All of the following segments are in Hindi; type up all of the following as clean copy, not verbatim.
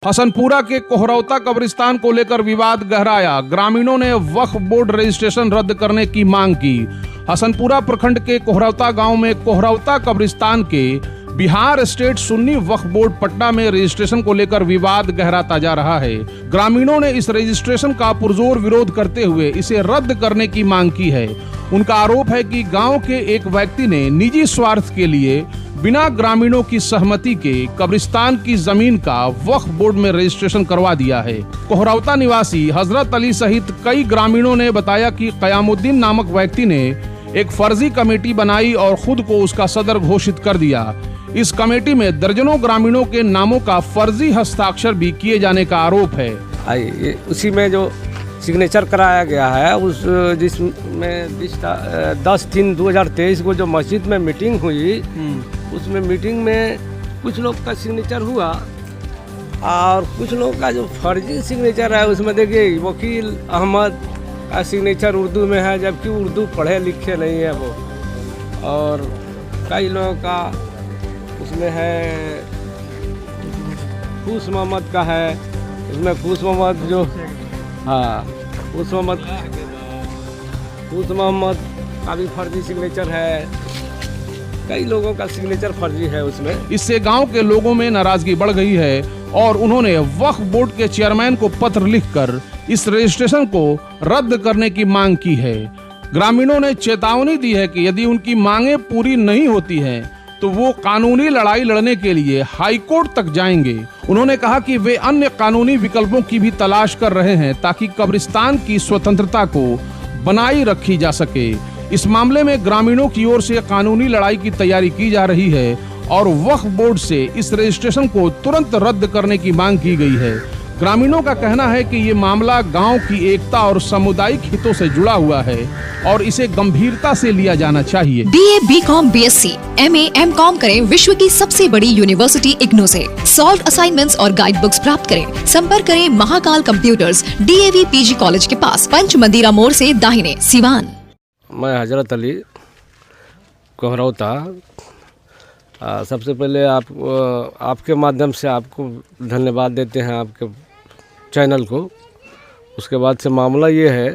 हसनपुरा के कोहरौता कब्रिस्तान को लेकर विवाद गहराया। ग्रामीणों ने वक्फ बोर्ड रजिस्ट्रेशन रद्द करने की मांग की। हसनपुरा प्रखंड के कोहरौता गांव में कोहरौता कब्रिस्तान के बिहार स्टेट सुन्नी वक्फ बोर्ड पटना में रजिस्ट्रेशन को लेकर विवाद गहराता जा रहा है। ग्रामीणों ने इस रजिस्ट्रेशन का पुरजोर विरोध करते हुए इसे रद्द करने की मांग की है। उनका आरोप है कि गांव के एक व्यक्ति ने निजी स्वार्थ के लिए बिना ग्रामीणों की सहमति के कब्रिस्तान की जमीन का वक्फ बोर्ड में रजिस्ट्रेशन करवा दिया है। कोहरौता निवासी हजरत अली सहित कई ग्रामीणों ने बताया कि कयामुद्दीन नामक व्यक्ति ने एक फर्जी कमेटी बनाई और खुद को उसका सदर घोषित कर दिया। इस कमेटी में दर्जनों ग्रामीणों के नामों का फर्जी हस्ताक्षर भी किए जाने का आरोप है। उसी में जो सिग्नेचर कराया गया है उस जिसमें 10/3/2023 को जो मस्जिद में मीटिंग हुई, उसमें मीटिंग में कुछ लोग का सिग्नेचर हुआ और कुछ लोग का जो फर्जी सिग्नेचर है उसमें देखिए वकील अहमद का सिग्नेचर उर्दू में है, जबकि उर्दू पढ़े लिखे नहीं है वो। और कई लोगों का उसमें है फूस मोहम्मद का है, उसमें फूस मोहम्मद जो फूस मोहम्मद का भी फर्जी सिग्नेचर है। कई लोगों का सिग्नेचर फर्जी है उसमें। इससे गांव के लोगों में नाराजगी बढ़ गई है और उन्होंने वक्फ बोर्ड के चेयरमैन को पत्र लिखकर इस रजिस्ट्रेशन को रद्द करने की मांग की है। ग्रामीणों ने चेतावनी दी है कि यदि उनकी मांगे पूरी नहीं होती हैं, तो वो कानूनी लड़ाई लड़ने के लिए हाई कोर्ट तक जाएंगे। उन्होंने कहा कि वे अन्य कानूनी विकल्पों की भी तलाश कर रहे हैं ताकि कब्रिस्तान की स्वतंत्रता को बनाई रखी जा सके। इस मामले में ग्रामीणों की ओर से कानूनी लड़ाई की तैयारी की जा रही है और वक्फ बोर्ड से इस रजिस्ट्रेशन को तुरंत रद्द करने की मांग की गई है। ग्रामीणों का कहना है कि ये मामला गांव की एकता और सामुदायिक हितों से जुड़ा हुआ है और इसे गंभीरता से लिया जाना चाहिए। BA, BCom, BSc, MA, MCom करें विश्व की सबसे बड़ी यूनिवर्सिटी इग्नू से। सॉल्व असाइनमेंट्स और गाइड बुक्स प्राप्त करें। संपर्क करें Mahakal computers, DAV PG college के पास, पंच मंदिरा मोड़ से दाहिने, सिवान। मैं हजरत अली कोहरौता, सबसे पहले आपके माध्यम से आपको धन्यवाद देते हैं, आपके चैनल को। उसके बाद से मामला ये है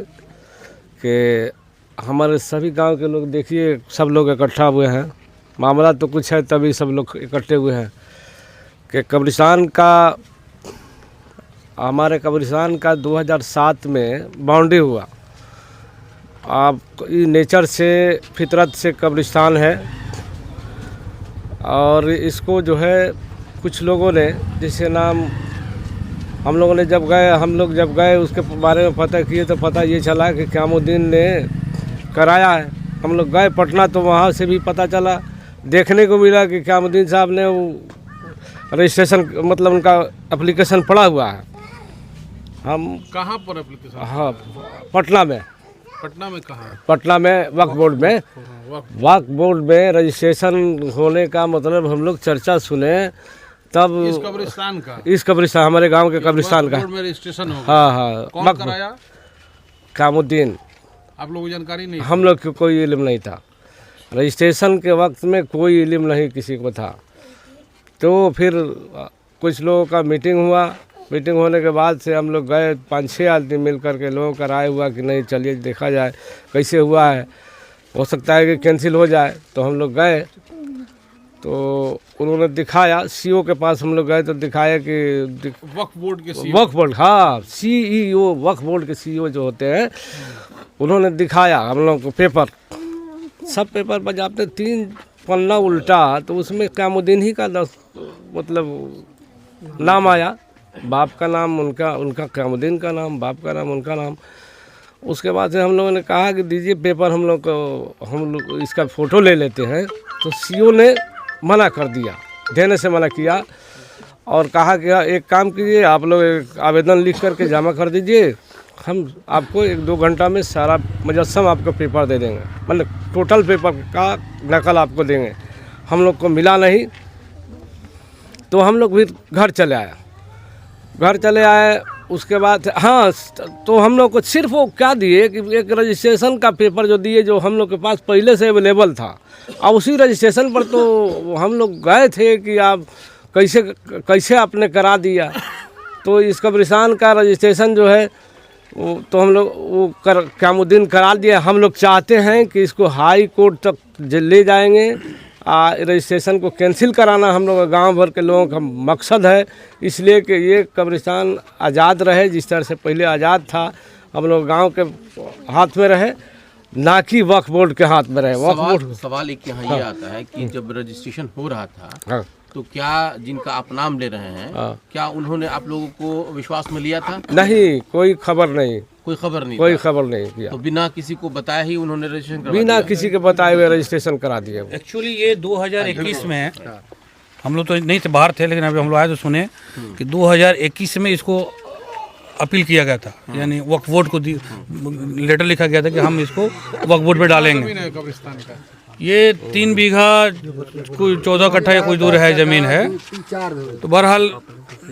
कि हमारे सभी गांव के लोग देखिए, सब लोग इकट्ठा हुए हैं। मामला तो कुछ है तभी सब लोग इकट्ठे हुए हैं कि कब्रिस्तान का, हमारे कब्रिस्तान का 2007 में बाउंड्री हुआ। आप नेचर से, फितरत से कब्रिस्तान है और इसको जो है कुछ लोगों ने, जिससे नाम हम लोगों ने हम लोग जब गए उसके बारे में पता किए तो पता ये चला कि कयामुद्दीन ने कराया है। हम लोग गए पटना तो वहाँ से भी पता चला, देखने को मिला कि कयामुद्दीन साहब ने वो रजिस्ट्रेशन, मतलब उनका एप्लीकेशन पड़ा हुआ है। हम कहाँ पर एप्लीकेशन? हाँ, पटना में। पटना में कहाँ? पटना में वक्फ बोर्ड में। वक्फ बोर्ड में रजिस्ट्रेशन होने का मतलब हम लोग चर्चा सुने तब इस कब्रिस्तान का, हमारे गांव के कब्रिस्तान का रजिस्ट्रेशन हो। हाँ, कौन कराया? कयामुद्दीन। आप लोगों को जानकारी नहीं? हम लोग को कोई इल्म नहीं था, रजिस्ट्रेशन के वक्त में कोई इल्म नहीं किसी को था। तो फिर कुछ लोगों का मीटिंग हुआ। मीटिंग होने के बाद से हम लोग गए, 5-6 आदमी मिल करके लोगों का राय हुआ कि नहीं चलिए देखा जाए कैसे हुआ है, हो सकता है कि कैंसिल हो जाए। तो हम लोग गए तो उन्होंने दिखाया, CEO के पास हम लोग गए तो दिखाया कि वक्फ बोर्ड के CEO, वक्फ बोर्ड, हाँ CEO, वक्फ बोर्ड के CEO जो होते हैं, उन्होंने दिखाया हम लोग को पेपर। सब पेपर पर जाते 3 पन्ना उल्टा, तो उसमें कयामुद्दीन ही का मतलब नाम आया। बाप का नाम उनका कयामुद्दीन का नाम, बाप का नाम उनका नाम। उसके बाद से हम लोगों ने कहा कि दीजिए पेपर, हम लोग इसका फ़ोटो ले लेते हैं। तो CEO ने मना कर दिया, देने से मना किया और कहा कि एक काम कीजिए, आप लोग एक आवेदन लिख करके जमा कर दीजिए, हम आपको 1-2 घंटा में सारा मुजस्सम आपको पेपर दे देंगे, मतलब टोटल पेपर का नकल आपको देंगे। हम लोग को मिला नहीं तो हम लोग भी घर चले आए। उसके बाद हाँ, तो हम लोग को सिर्फ वो क्या दिए कि एक रजिस्ट्रेशन का पेपर जो दिए, जो हम लोग के पास पहले से अवेलेबल था। और उसी रजिस्ट्रेशन पर तो हम लोग गए थे कि आप कैसे आपने करा दिया। तो इस कब्रिस्तान का रजिस्ट्रेशन जो है वो तो हम लोग वो क़यामुद्दीन करा दिया। हम लोग चाहते हैं कि इसको हाई कोर्ट तक ले जाएंगे। रजिस्ट्रेशन को कैंसिल कराना हम लोग गांव भर के लोगों का मकसद है, इसलिए कि ये कब्रिस्तान आज़ाद रहे, जिस तरह से पहले आज़ाद था, हम लोग गांव के हाथ में रहे, ना कि वक्फ बोर्ड के हाथ में रहे। वक्फ बोर्ड सवाल एक यहाँ ये आता है कि जब रजिस्ट्रेशन हो रहा था हाँ। तो क्या जिनका आप नाम ले रहे हैं क्या उन्होंने आप लोगों को विश्वास में लिया था? नहीं, कोई खबर नहीं, कोई खबर नहीं, कोई खबर नहीं किया। तो बिना किसी को बताए ही उन्होंने रजिस्ट्रेशन करवा बिना दिया? किसी के बताए हुए रजिस्ट्रेशन करा दिए। एक्चुअली ये 2021 में है, हम लोग तो नहीं थे, बाहर थे, लेकिन अभी हम लोग आए तो सुने कि 2021 में इसको अपील किया गया था, यानी वक्फ बोर्ड को लेटर लिखा गया था कि हम इसको वक्फ बोर्ड पे डालेंगे। ये 3 बीघा कोई 14 कट्ठा या कोई दूर है ज़मीन है। तो बहरहाल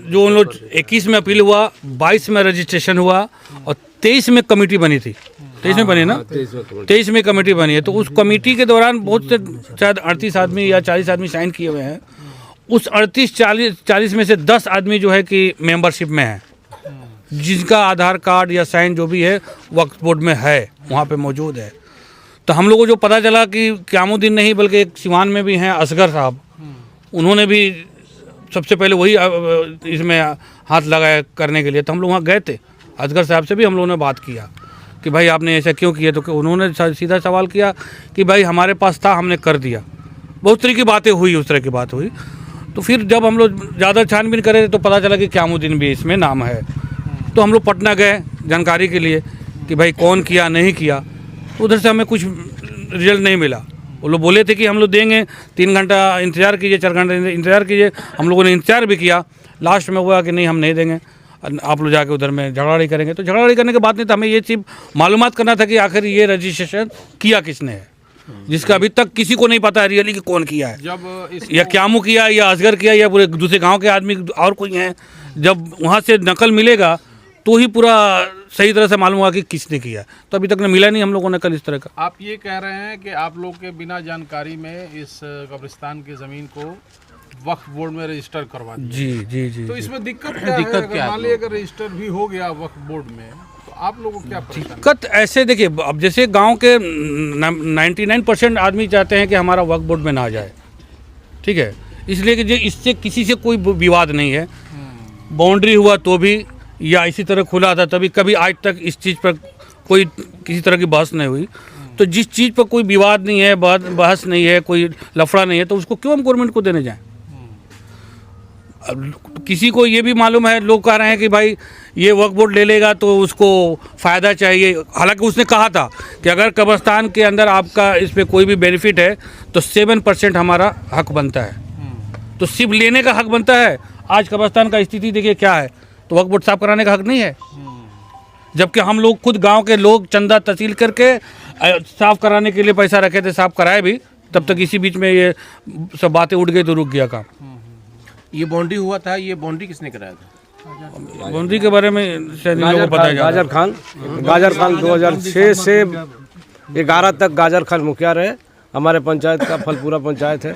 जो उन लोग 21 में अपील हुआ, 22 में रजिस्ट्रेशन हुआ और 23 में कमेटी बनी थी। 23 में बनी ना, 23 में कमेटी बनी है। तो उस कमेटी के दौरान बहुत से शायद 38 आदमी या 40 आदमी साइन किए हुए हैं। उस 38-40 में से 10 आदमी जो है कि मेंबरशिप में है, जिनका आधार कार्ड या साइन जो भी है वक्फ बोर्ड में है, वहाँ पे मौजूद है। तो हम लोगों को जो पता चला कि क़यामुद्दीन नहीं बल्कि एक सिवान में भी हैं असगर साहब, उन्होंने भी सबसे पहले वही इसमें हाथ लगाया करने के लिए। तो हम लोग वहाँ गए थे, असगर साहब से भी हम लोगों ने बात किया कि भाई आपने ऐसा क्यों किया। तो उन्होंने सीधा सवाल किया कि भाई हमारे पास था, हमने कर दिया। बहुत तरह की बातें हुई, उस तरह की बात हुई। तो फिर जब हम लोग ज़्यादा छानबीन करे तो पता चला कि क़यामुद्दीन भी इसमें नाम है। तो हम लोग पटना गए जानकारी के लिए कि भाई कौन किया नहीं किया। तो उधर से हमें कुछ रिजल्ट नहीं मिला। वो लोग बोले थे कि हम लोग देंगे, 3 घंटा इंतज़ार कीजिए, 4 घंटा इंतज़ार कीजिए। हम लोगों ने इंतज़ार भी किया, लास्ट में हुआ कि नहीं हम नहीं देंगे, आप लोग जाके उधर में झगड़ाड़ी करेंगे। तो झगड़ाड़ी करने के बाद नहीं, तो हमें ये चीज़ मालूमात करना था कि आखिर ये रजिस्ट्रेशन किया किसने है, जिसका अभी तक किसी को नहीं पता है रियली कि कौन किया है। जब या क्यामू किया या असगर किया या पूरे दूसरे गाँव के आदमी और कोई हैं। जब वहाँ से नकल मिलेगा तो ही पूरा सही तरह से मालूम हुआ कि किसने किया। तो अभी तक ने मिला नहीं हम लोगों ने कल इस तरह का। आप ये कह रहे हैं कि आप लोग के बिना जानकारी में इस कब्रिस्तान की ज़मीन को वक्फ बोर्ड में रजिस्टर करवा दिया। जी जी जी। तो इसमें दिक्कत क्या है? अगर मान लीजिए अगर रजिस्टर भी हो गया वक्फ बोर्ड में तो आप लोगों को क्या परेशानी? दिक्कत ऐसे देखिए, अब जैसे गांव के 99% आदमी चाहते हैं कि हमारा वक्फ बोर्ड में ना जाए, ठीक है, इसलिए कि इससे किसी से कोई विवाद नहीं है। बाउंड्री हुआ तो भी या इसी तरह खुला था तभी, कभी आज तक इस चीज़ पर कोई किसी तरह की बहस नहीं हुई। तो जिस चीज़ पर कोई विवाद नहीं है, बहस नहीं है, कोई लफड़ा नहीं है, तो उसको क्यों हम गवर्नमेंट को देने जाएं? अब किसी को ये भी मालूम है, लोग कह रहे हैं कि भाई ये वक्फ बोर्ड ले लेगा तो उसको फ़ायदा चाहिए। हालांकि उसने कहा था कि अगर कब्रिस्तान के अंदर आपका इस पर कोई भी बेनिफिट है तो 7% हमारा हक बनता है। तो सिर्फ लेने का हक बनता है। आज कब्रिस्तान का स्थिति देखिए क्या है, तो वक्फ बोर्ड साफ कराने का हक नहीं है। जबकि हम लोग खुद गांव के लोग चंदा तहसील करके साफ कराने के लिए पैसा रखे थे, साफ कराए भी, तब तक इसी बीच में ये सब बातें उठ गई तो रुक गया काम। ये बाउंड्री हुआ था, ये बाउंड्री किसने कराया था? बाउंड्री के बारे में शायद इन लोगों को पता है। गाजर खान 2006 से 11 तक गाजर खान मुखिया रहे। हमारे पंचायत का फलपूरा पंचायत है।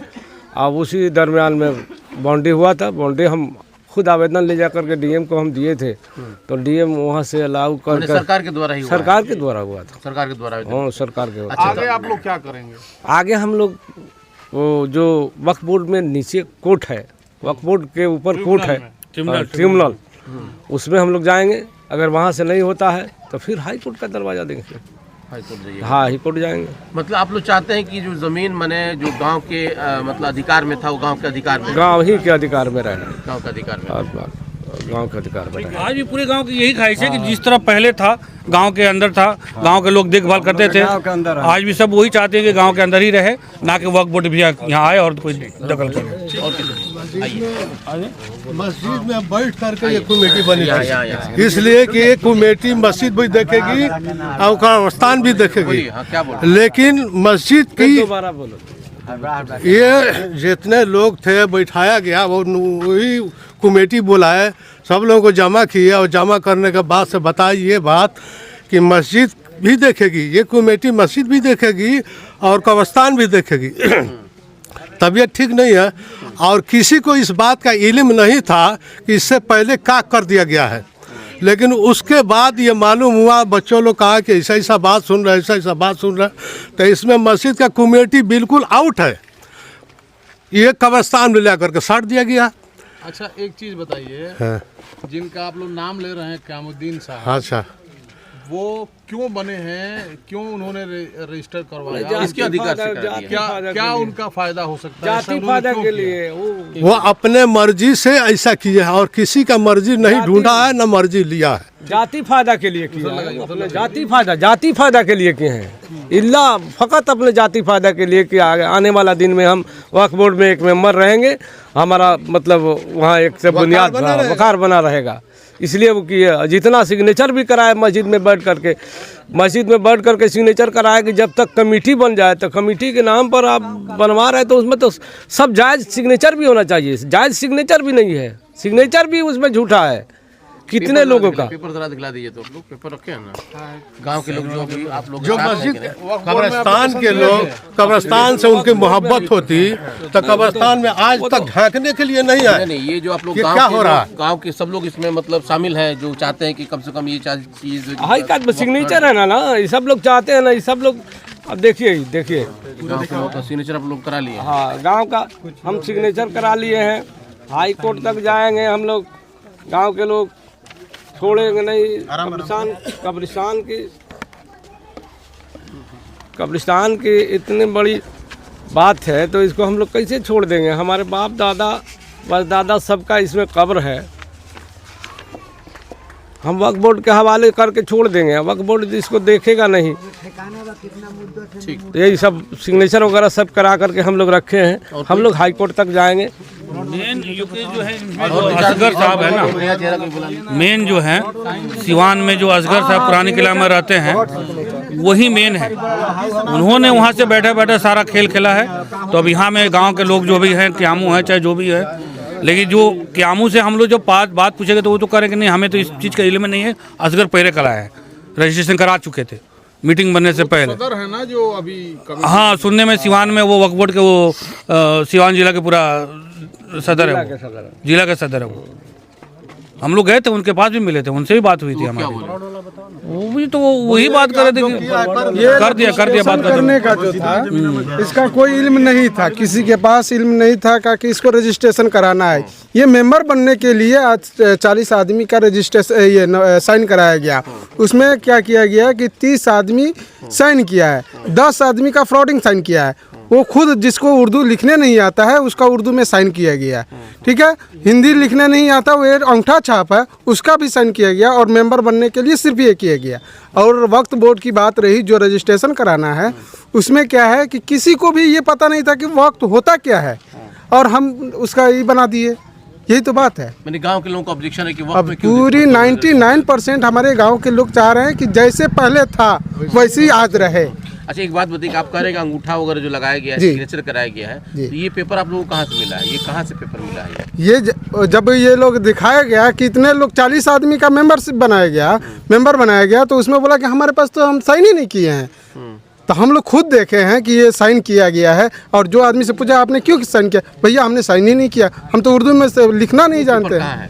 अब उसी दरमियान में बाउंड्री हुआ था। बाउंड्री हम खुद आवेदन ले जा करके डीएम को हम दिए थे, तो डीएम वहाँ से अलाउ कर सरकार के द्वारा ही हुआ? सरकार के द्वारा हुआ था। सरकार के द्वारा? हाँ, सरकार के। आगे आप लोग क्या करेंगे? आगे हम लोग वो जो वक्फ बोर्ड में नीचे कोर्ट है, वक्फ बोर्ड के ऊपर कोर्ट है, ट्रिब्यूनल, उसमें हम लोग जाएंगे। अगर वहाँ से नहीं होता है तो फिर हाई कोर्ट का दरवाजा देंगे। हाई कोर्ट जाइए? हाँ, हाई कोर्ट जाएंगे। मतलब आप लोग चाहते हैं कि जो जमीन मने जो गांव के मतलब अधिकार में था वो गांव के अधिकार में, गांव ही के अधिकार में रहना, गांव के अधिकार में, गांव के अधिकार में रहना। आज भी पूरे गांव की यही ख्वाहिश है कि जिस तरह पहले था, गांव के अंदर था, गांव के लोग देखभाल करते थे, आज भी सब वही चाहते हैं कि गांव के अंदर ही रहे, ना कि वक्फ बोर्ड भी यहाँ आए और कोई दखल करे। मस्जिद में बैठ करके ये कमेटी बनी थी, इसलिए कि ये कमेटी मस्जिद भी देखेगी और स्थान भी देखेगी। क्या बोल? लेकिन मस्जिद की दोबारा बोलो। ये जितने लोग थे बैठाया गया, वो वही कमेटी बुलाए, सब लोगों को जमा किए और जमा करने के बाद से बताई ये बात कि मस्जिद भी देखेगी, ये कमेटी मस्जिद भी देखेगी और कब्रिस्तान भी देखेगी। तबीयत ठीक नहीं है, और किसी को इस बात का इल्म नहीं था कि इससे पहले क्या कर दिया गया है। लेकिन उसके बाद ये मालूम हुआ, बच्चों लोग कहा कि ऐसा ऐसा बात सुन रहे, ऐसा ऐसा बात सुन रहे, तो इसमें मस्जिद का कमेटी बिल्कुल आउट है। ये कब्रिस्तान में ले करके साट दिया गया। अच्छा, एक चीज बताइए, हाँ। जिनका आप लोग नाम ले रहे हैं क़यामुद्दीन साहब, अच्छा, वो क्यों बने हैं, क्यों उन्होंने रजिस्टर करवाया, इसके अधिकार से करा दिया। क्या क्या उनका फायदा हो सकता है, ऐसा जाति उन्होंने फायदा क्यों के किया? लिए वो अपने मर्जी से ऐसा किए हैं और किसी का मर्जी नहीं ढूंढा है, न मर्जी लिया है। जाति फायदा के लिए किया है, अपने जाति फायदा के लिए किए हैं, इल्ला फकत अपने जाति फायदा के लिए कि आने वाला दिन में हम वक्फ बोर्ड में एक मेंबर रहेंगे, हमारा मतलब वहाँ एक से बुनियाद वकार बना रहेगा, इसलिए वो किए। जितना सिग्नेचर भी कराए मस्जिद में बैठ करके सिग्नेचर कराए कि जब तक कमेटी बन जाए, तो कमेटी के नाम पर आप बनवा रहे तो उसमें तो सब जायज़ सिग्नेचर भी होना चाहिए। जायज़ सिग्नेचर भी नहीं है, सिग्नेचर भी उसमें झूठा है। कितने लोगों का पेपर जरा दिखला दीजिए, तो लोग पेपर रखे हैं ना, गांव के लोग जो भी आप लोग जो मस्जिद कब्रिस्तान के लोग, कब्रिस्तान से उनकी मोहब्बत होती तो कब्रिस्तान में आज तक झांकने के लिए नहीं आए। नहीं, ये जो आप लोग ये क्या हो रहा है? गांव के सब लोग इसमें मतलब शामिल हैं, जो चाहते हैं कि कम से कम ये चीज हाई कार्ड में सिग्नेचर है ना, ये सब लोग चाहते हैं ना, ये सब लोग। अब देखिए गांव के लोग का सिग्नेचर आप लोग करा लिए। हाँ, गांव का हम सिग्नेचर करा लिए हैं, हाई कोर्ट तक जाएंगे हम लोग, गांव के लोग छोड़ेंगे नहीं। कब्रिस्तान की इतनी बड़ी बात है तो इसको हम लोग कैसे छोड़ देंगे। हमारे बाप दादा परदादा सबका इसमें कब्र है, हम वक्फ बोर्ड के हवाले करके छोड़ देंगे। वक्फ बोर्ड इसको देखेगा नहीं। यही सब सिग्नेचर वगैरह सब करा करके हम लोग रखे हैं। हम लोग हाई कोर्ट तक जाएंगे। मेन जो है असगर साहब है ना, मेन जो है सिवान में जो असगर साहब पुरानी किला में रहते हैं वही मेन है। उन्होंने वहाँ से बैठे बैठे सारा खेल खेला है। तो अब यहाँ में गांव के लोग जो भी हैं, क्यामू हैं चाहे जो भी है, लेकिन जो क्यामू से हम लोग जो बात पूछेंगे तो वो तो करेंगे नहीं, हमें तो इस चीज़ का इल्म नहीं है। असगर पहले कराया है, रजिस्ट्रेशन करा चुके थे मीटिंग बनने से पहले। सदर है ना जो अभी हाँ, सुनने में सिवान में वो वक्फ बोर्ड के वो सिवान जिला के पूरा सदर है, जिला का सदर है वो। हम लोग गए थे, उनके पास भी मिले थे, उनसे भी बात हुई थी हमारी। वो भी तो वही बात कर रहे थे कि कर दिया बात करने का जो था, इसका कोई इल्म नहीं था, किसी के पास इल्म नहीं था कि इसको रजिस्ट्रेशन कराना है। ये मेंबर बनने के लिए आज 40 आदमी का रजिस्ट्रेशन ये साइन कराया गया। उसमें क्या किया गया कि 30 आदमी साइन किया है, 10 आदमी का फ्रॉडिंग साइन किया है। वो खुद जिसको उर्दू लिखने नहीं आता है उसका उर्दू में साइन किया गया, ठीक है। हिंदी लिखने नहीं आता, वो अंगूठा छाप है, उसका भी साइन किया गया। और मेंबर बनने के लिए सिर्फ ये किया गया। और वक्फ बोर्ड की बात रही, जो रजिस्ट्रेशन कराना है, उसमें क्या है कि किसी को भी ये पता नहीं था कि वक्त होता क्या है, और हम उसका ये बना दिए। यही तो बात है। मैंने गांव के लोगों को ऑब्जेक्शन है कि अब पूरी 99% हमारे गांव के लोग चाह रहे हैं कि जैसे पहले था वैसे ही आज रहे। अच्छा, एक बात बताइए, आप कह रहे हैं कि अंगूठा वगैरह जो लगाया गया है, सिग्नेचर कराया गया है, तो ये पेपर आप लोगों को कहाँ से मिला है? ये कहाँ से पेपर मिला है? ये जब ये लोग दिखाया गया कि इतने लोग 40 आदमी का मेंबर बनाया गया, तो उसमें बोला कि हमारे पास तो हम साइन ही नहीं किए हैं। तो हम लोग खुद देखे हैं कि ये साइन किया गया है। और जो आदमी से पूछा आपने क्यों साइन किया, भैया हमने साइन ही नहीं किया, हम तो उर्दू में से लिखना नहीं जानते हैं।